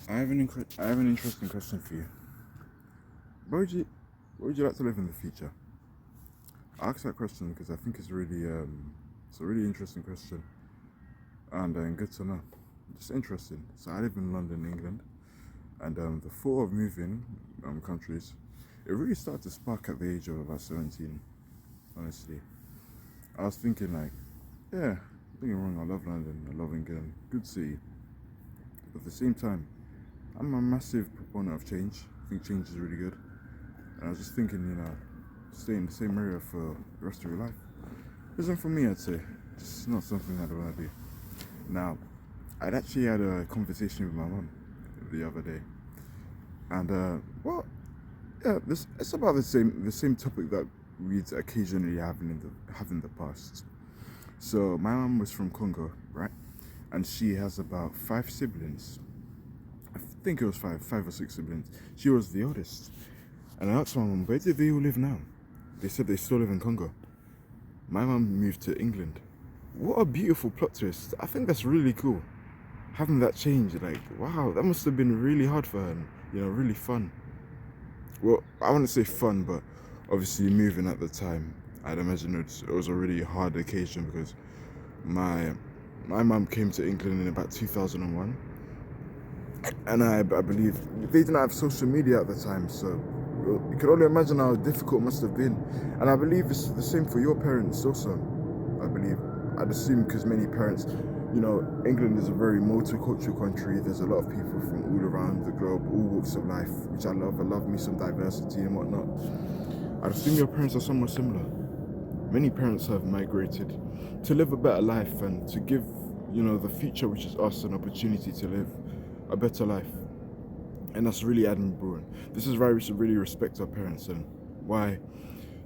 I have an interesting question for you. Where would you like to live in the future? I ask that question because I think it's a really interesting question and good to know. Just interesting. So I live in London, England, and the thought of moving countries, it really started to spark at the age of about 17. Honestly, I was thinking like, yeah, don't get me wrong, I love London, I love England, good city. But at the same time, I'm a massive proponent of change. I think change is really good. And I was just thinking, stay in the same area for the rest of your life isn't for me, I'd say. It's not something I'd want to do. Now, I'd actually had a conversation with my mum the other day, and yeah, this it's about the same topic that we'd occasionally have in the past. So my mum was from Congo, right? And she has about five siblings. I think it was five or six siblings. She was the oldest. And I asked my mum, where do they all live now? They said they still live in Congo. My mum moved to England. What a beautiful plot twist. I think that's really cool. Having that change, like, wow, that must have been really hard for her and, really fun. Well, I wouldn't say fun, but obviously moving at the time, I'd imagine it was a really hard occasion because my my mum came to England in about 2001, and I believe they didn't have social media at the time, so you can only imagine how difficult it must have been. And I believe it's the same for your parents also. I believe, I'd assume, because many parents, England is a very multicultural country. There's a lot of people from all around the globe, all walks of life, which I love. I love me some diversity and whatnot. I'd assume your parents are somewhat similar. Many parents have migrated to live a better life and to give, the future, which is us, an opportunity to live a better life. And that's really admirable. This is why we should really respect our parents and why,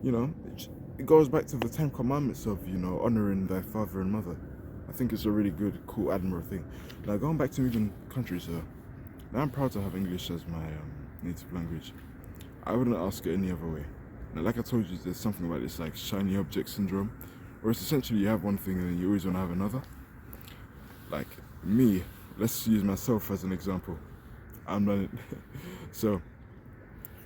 it goes back to the Ten Commandments of, honoring their father and mother. I think it's a really good, cool, admirable thing. Now, going back to moving countries, now I'm proud to have English as my native language. I wouldn't ask it any other way. Now, like I told you, there's something about this like shiny object syndrome, where it's essentially you have one thing and then you always want to have another. Like me, let's use myself as an example. I'm learning, so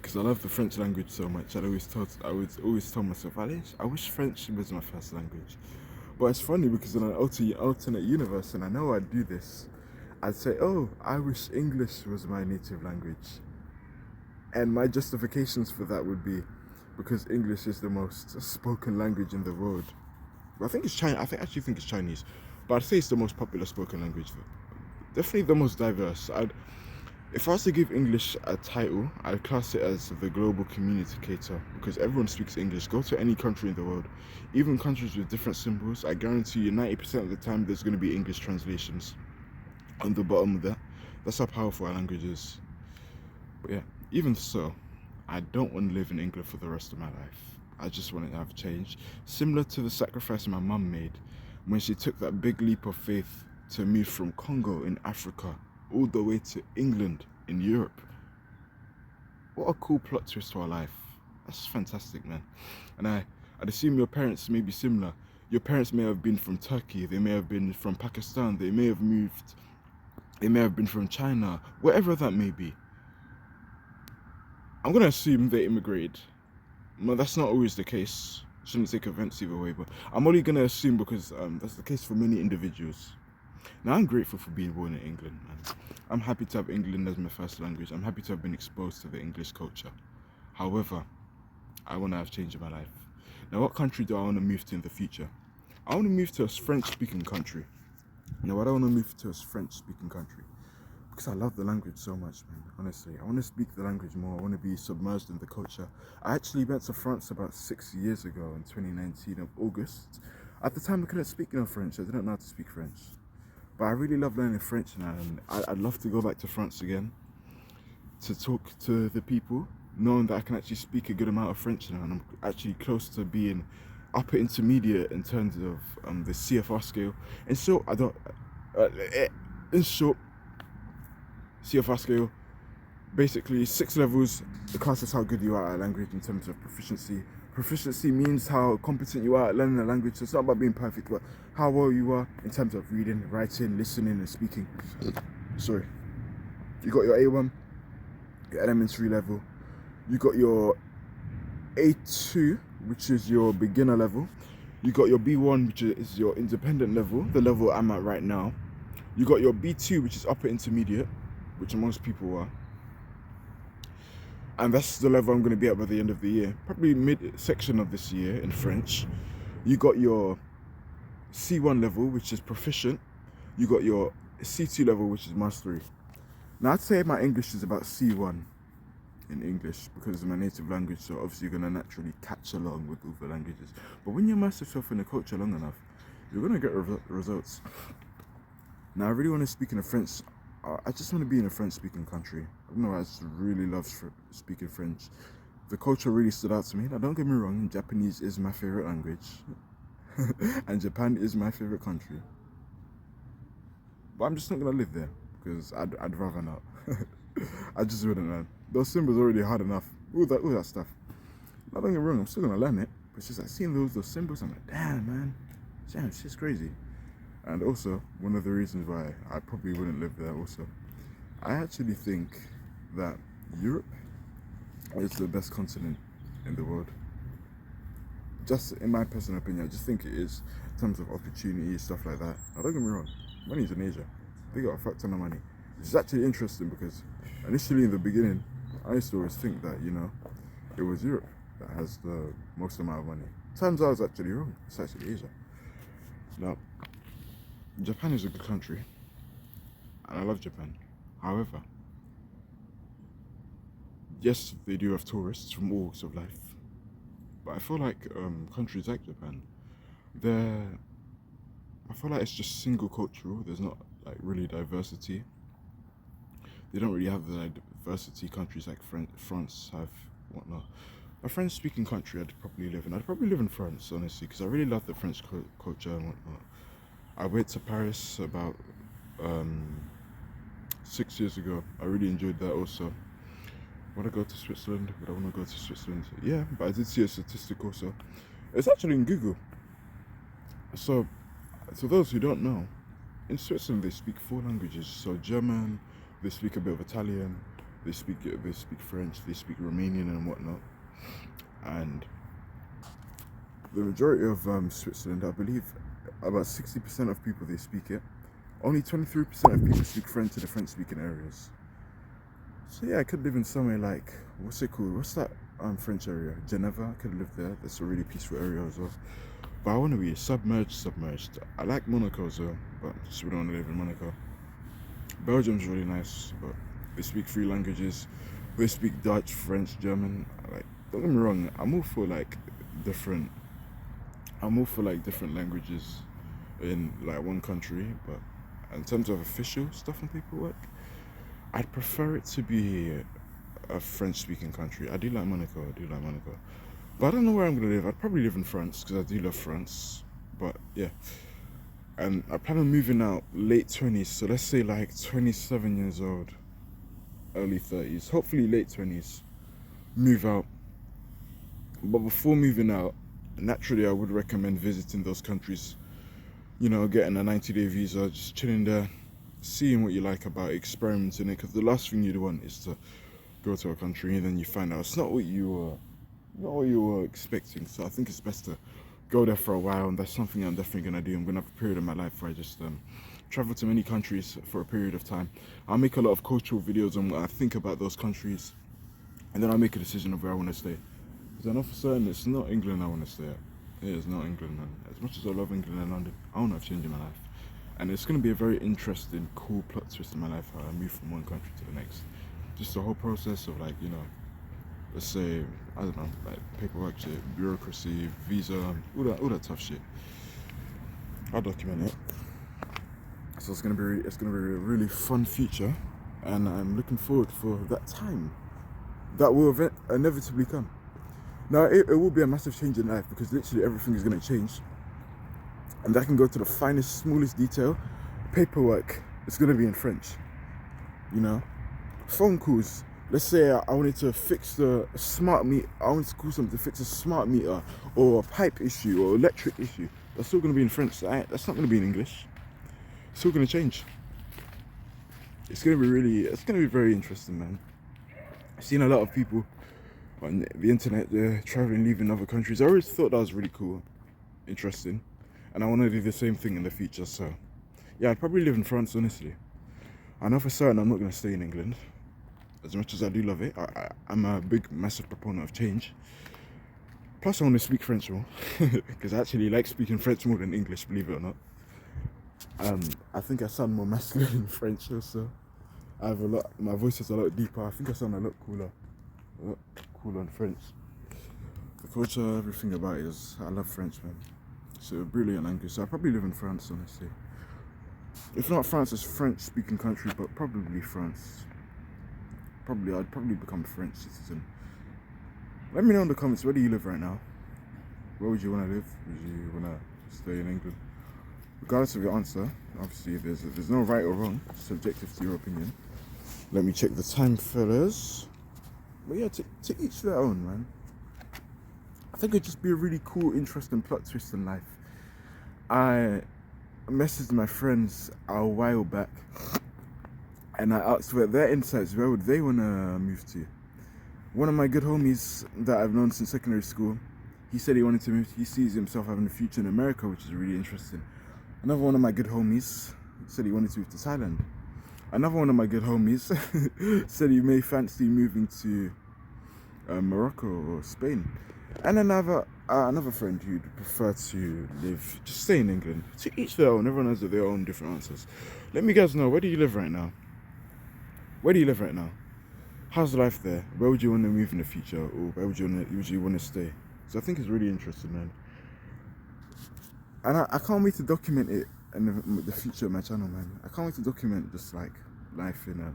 because I love the French language so much, I would always tell myself, I wish French was my first language. But it's funny because in an alternate universe, and I know I'd do this, I'd say, oh, I wish English was my native language. And my justifications for that would be because English is the most spoken language in the world. I think it's China. Actually think it's Chinese, but I'd say it's the most popular spoken language. Definitely the most diverse. If I was to give English a title, I'd class it as the global communicator because everyone speaks English. Go to any country in the world, even countries with different symbols, I guarantee you 90% of the time there's going to be English translations on the bottom of that. That's how powerful our language is. But yeah, even so, I don't want to live in England for the rest of my life. I just want to have change, similar to the sacrifice my mum made when she took that big leap of faith to move from Congo in Africa all the way to England in Europe. What a cool plot twist to our life. That's fantastic, man. And I'd assume your parents may be similar. Your parents may have been from Turkey, they may have been from Pakistan, they may have been from China, wherever that may be. I'm gonna assume they immigrated. Well, that's not always the case. Shouldn't take offense either way, but I'm only gonna assume because that's the case for many individuals. Now, I'm grateful for being born in England, man. I'm happy to have England as my first language. I'm happy to have been exposed to the English culture. However, I want to have change in my life. Now, what country do I want to move to in the future? I want to move to a French-speaking country. Now, I don't want to move to a French-speaking country because I love the language so much, man. Honestly, I want to speak the language more. I want to be submerged in the culture. I actually went to France about 6 years ago in 2019 of August. At the time, I couldn't speak French. I didn't know how to speak French. But I really love learning French now, and I'd love to go back to France again to talk to the people, knowing that I can actually speak a good amount of French now, and I'm actually close to being upper intermediate in terms of the CFR scale. And so I don't. In short, CFR scale, basically 6 levels. The class is how good you are at a language in terms of proficiency. Proficiency means how competent you are at learning a language. So it's not about being perfect, but how well you are in terms of reading, writing, listening, and speaking. Sorry. You got your A1, your elementary level. You got your A2, which is your beginner level. You got your B1, which is your independent level, the level I'm at right now. You got your B2, which is upper intermediate, which most people are. And that's the level I'm going to be at by the end of the year, probably mid-section of this year in French. You got your C1 level, which is proficient. You got your C2 level, which is mastery. Now, I'd say my English is about C1 in English because it's my native language, so obviously you're going to naturally catch along with other languages. But when you immerse yourself in the culture long enough, you're going to get results. Now, I really want to speak in a French. I just want to be in a French-speaking country. I don't know, I just really love speaking French. The culture really stood out to me. Now, don't get me wrong, Japanese is my favorite language. And Japan is my favorite country. But I'm just not going to live there because I'd rather not. I just wouldn't learn. Those symbols are already hard enough. All that stuff. Now, don't get me wrong, I'm still going to learn it. But it's just like seeing those symbols, I'm like, damn, man. Damn, it's just crazy. And also, one of the reasons why I probably wouldn't live there also, I actually think that Europe is the best continent in the world. Just in my personal opinion, I just think it is in terms of opportunity, stuff like that. Now, don't get me wrong, money's in Asia. They got a fuck ton of money. It's actually interesting because initially in the beginning, I used to always think that, you know, it was Europe that has the most amount of money. Turns out I was actually wrong. It's actually Asia. Now, Japan is a good country, and I love Japan. However, yes, they do have tourists from all walks of life, but I feel like countries like Japan, I feel like it's just single cultural. There's not like really diversity. They don't really have the diversity countries like France have, whatnot. A French-speaking country I'd probably live in France, honestly, because I really love the French culture and whatnot. I went to Paris about 6 years ago. I really enjoyed that also. Want to go to Switzerland? Would I want to go to Switzerland? Yeah, but I did see a statistic also. It's actually in Google. So those who don't know, in Switzerland they speak 4 languages. So German, they speak a bit of Italian, they speak French, they speak Romanian and whatnot. And the majority of Switzerland, I believe, about 60% of people, they speak it. Only 23% of people speak French in the French-speaking areas. So yeah, I could live in somewhere like, what's it called? What's that French area? Geneva, I could live there. That's a really peaceful area as well. But I want to be submerged. I like Monaco as well, but just wouldn't want to live in Monaco. Belgium's really nice, but they speak 3 languages. They speak Dutch, French, German. Like, don't get me wrong, I'm all for different languages in like one country, but in terms of official stuff and paperwork, I'd prefer it to be a French-speaking country. I do like Monaco, but I don't know where I'm gonna live. I'd probably live in France because I do love France. But yeah, and I plan on moving out late 20s, so let's say like 27 years old, early 30s, hopefully late 20s, move out. But before moving out, naturally I would recommend visiting those countries, you know, getting a 90-day visa, just chilling there, seeing what you like about it, experimenting it, because the last thing you'd want is to go to a country and then you find out it's not what you were expecting. So I think it's best to go there for a while, and that's something I'm definitely going to do. I'm going to have a period of my life where I just travel to many countries for a period of time. I'll make a lot of cultural videos on what I think about those countries, and then I'll make a decision of where I want to stay. Because I know for certain it's not England I want to stay at. It is not England, man. As much as I love England and London, I want to change my life. And it's going to be a very interesting, cool plot twist in my life how I move from one country to the next. Just the whole process of, like, you know, let's say, I don't know, like paperwork shit, bureaucracy, visa, all that tough shit. I'll document it. So it's gonna be a really fun future, and I'm looking forward for that time that will inevitably come. Now it will be a massive change in life because literally everything is gonna change, and that can go to the finest, smallest detail. Paperwork is gonna be in French. You know, phone calls. Let's say I wanted to fix the smart meter. I wanted to call something to fix a smart meter or a pipe issue or electric issue. That's still going to be in French. That's not going to be in English. It's still going to change. It's gonna be very interesting, man. I've seen a lot of people on the internet, they're traveling, leaving other countries. I always thought that was really cool, interesting, and I want to do the same thing in the future. So, yeah, I'd probably live in France, honestly. I know for certain I'm not gonna stay in England, as much as I do love it. I'm a big, massive proponent of change. Plus, I want to speak French more because I actually like speaking French more than English, believe it or not. I think I sound more masculine in French also. I have a lot. My voice is a lot deeper. I think I sound a lot cooler in French. The culture, everything about it is. I love French, man. It's a brilliant language. So I probably live in France, honestly. If not France, it's French-speaking country, but probably France. I'd probably become a French citizen. Let me know in the comments, where do you live right now? Where would you want to live? Would you want to stay in England? Regardless of your answer, obviously there's no right or wrong. It's subjective to your opinion. Let me check the time, fellas. But yeah, to each their own, man. I think it'd just be a really cool, interesting plot twist in life. I messaged my friends a while back and I asked what their insights, where would they want to move to. One of my good homies that I've known since secondary school, he said he wanted to move, he sees himself having a future in America, which is really interesting. Another one of my good homies said he wanted to move to Thailand. Another one of my good homies said he may fancy moving to Morocco or Spain. And another friend who'd prefer to just stay in England. To each their own, everyone has their own different answers. Let me guys know, where do you live right now? Where do you live right now? How's life there? Where would you want to move in the future? Or where would you want to stay? So I think it's really interesting, man. And I can't wait to document it in the future of my channel, man. I can't wait to document just like life in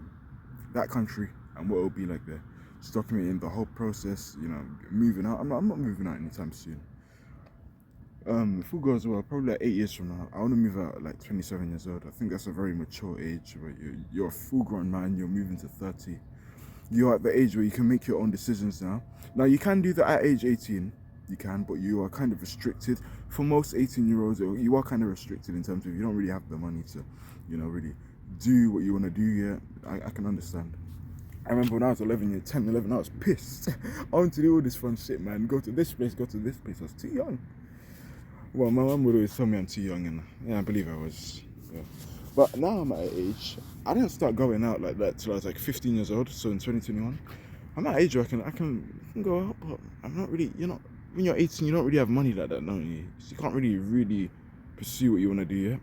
that country and what it'll be like there. Just documenting the whole process, moving out. I'm not moving out anytime soon. If all goes well, probably like 8 years from now, I want to move out at like 27 years old. I think that's a very mature age where you're a full grown man, you're moving to 30. You're at the age where you can make your own decisions now. Now, you can do that at age 18, you can, but you are kind of restricted. For most 18-year-olds, you are kind of restricted in terms of you don't really have the money to, really do what you want to do yet. I can understand. I remember when I was 10, 11, I was pissed. I wanted to do all this fun shit, man. Go to this place, go to this place. I was too young. Well, my mum would always tell me I'm too young, and yeah, I believe I was. Yeah. But now I'm at an age, I didn't start going out like that till I was like 15 years old, so in 2021. I'm at an age where I can go out, but I'm not really, when you're 18, you don't really have money like that, don't you? So you can't really pursue what you want to do yet.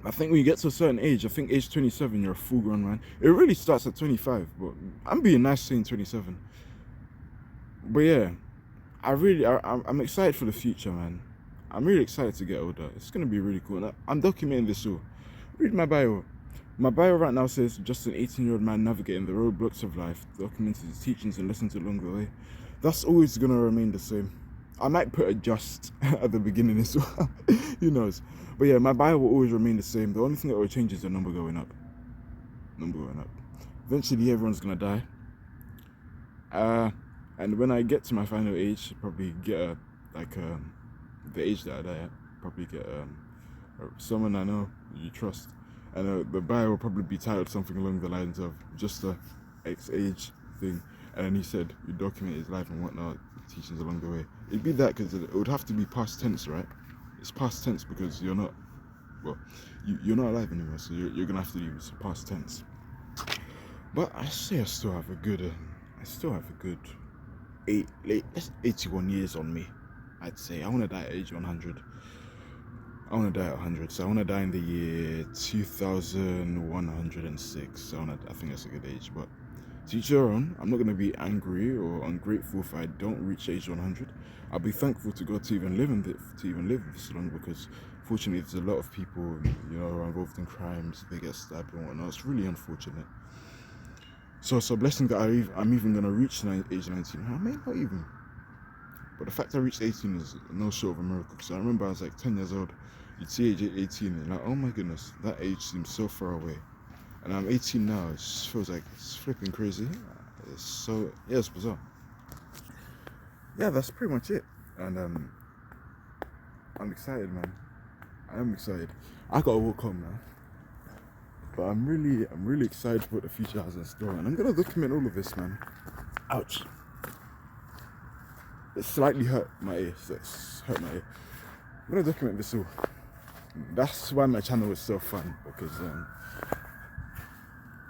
I think when you get to a certain age, I think age 27, you're a full grown man. It really starts at 25, but I'm being nice saying 27. But yeah, I'm excited for the future, man. I'm really excited to get older. It's going to be really cool. And I'm documenting this all. Read my bio. My bio right now says, just an 18-year-old man navigating the roadblocks of life, documenting his teachings and lessons along the way. That's always going to remain the same. I might put a just at the beginning as well. Who knows? But yeah, my bio will always remain the same. The only thing that will change is the number going up. Eventually, everyone's going to die. And when I get to my final age, probably get the age that I die at, probably get someone I know you trust, and the bio will probably be titled something along the lines of just a X age thing, and then he said you document his life and whatnot, teachings along the way. It'd be that because it would have to be past tense, right? It's past tense because you're not alive anymore, so you're gonna have to use past tense. But I say I still have a good 81 years on me. I'd say I want to die at age 100. I want to die at 100, so I want to die in the year 2106. I think that's a good age, but to each your own. I'm not going to be angry or ungrateful if I don't reach age 100. I'll be thankful to God to even live this long, because fortunately there's a lot of people who are involved in crimes, they get stabbed and whatnot. It's really unfortunate. So it's a blessing that I'm even going to reach age 19. I may not even. But the fact I reached 18 is no short of a miracle. Because I remember I was like 10 years old. You'd see age 18 and you're like, oh my goodness, that age seems so far away. And I'm 18 now. It just feels like it's flipping crazy. It's bizarre. Yeah, that's pretty much it. And I'm excited, man. I am excited. I gotta walk home now. But I'm really excited for what the future has in store, and I'm gonna document all of this, man. Ouch. It slightly hurt my ear. It's hurt my ear. I'm gonna document this all. That's why my channel is so fun, because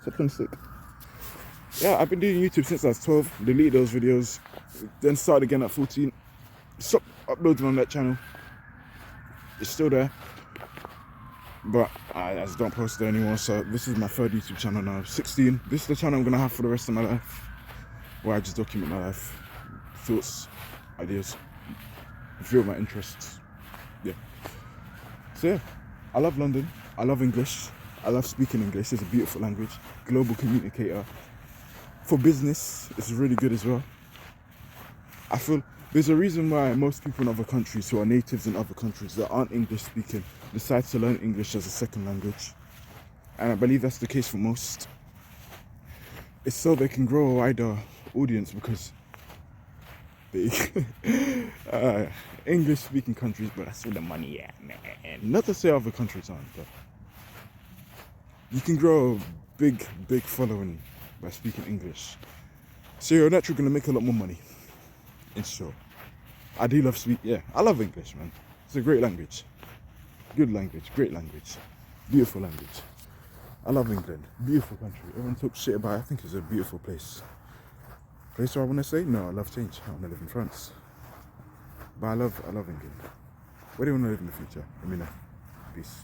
something sick. Yeah, I've been doing YouTube since I was 12. Deleted those videos, then started again at 14. Stopped uploading on that channel. It's still there, but I just don't post there anymore. So this is my third YouTube channel now. 16. This is the channel I'm gonna have for the rest of my life, where I just document my life, thoughts, ideas, a few of my interests. Yeah. So yeah, I love London. I love English. I love speaking English. It's a beautiful language. Global communicator. For business, it's really good as well. I feel there's a reason why most people in other countries who are natives in other countries that aren't English speaking decide to learn English as a second language. And I believe that's the case for most. It's so they can grow a wider audience, because the English speaking countries, but that's where the money at, man. Not to say other countries aren't, but you can grow a big following by speaking English. So you're naturally gonna make a lot more money. In short, I do love I love English, man. It's a great language. Good language, great language, beautiful language. I love England, beautiful country. Everyone talks shit about it. I think it's a beautiful place. Place where I want to stay? No, I love change. I want to live in France. But I love England. Where do you want to live in the future? Let me know. Peace.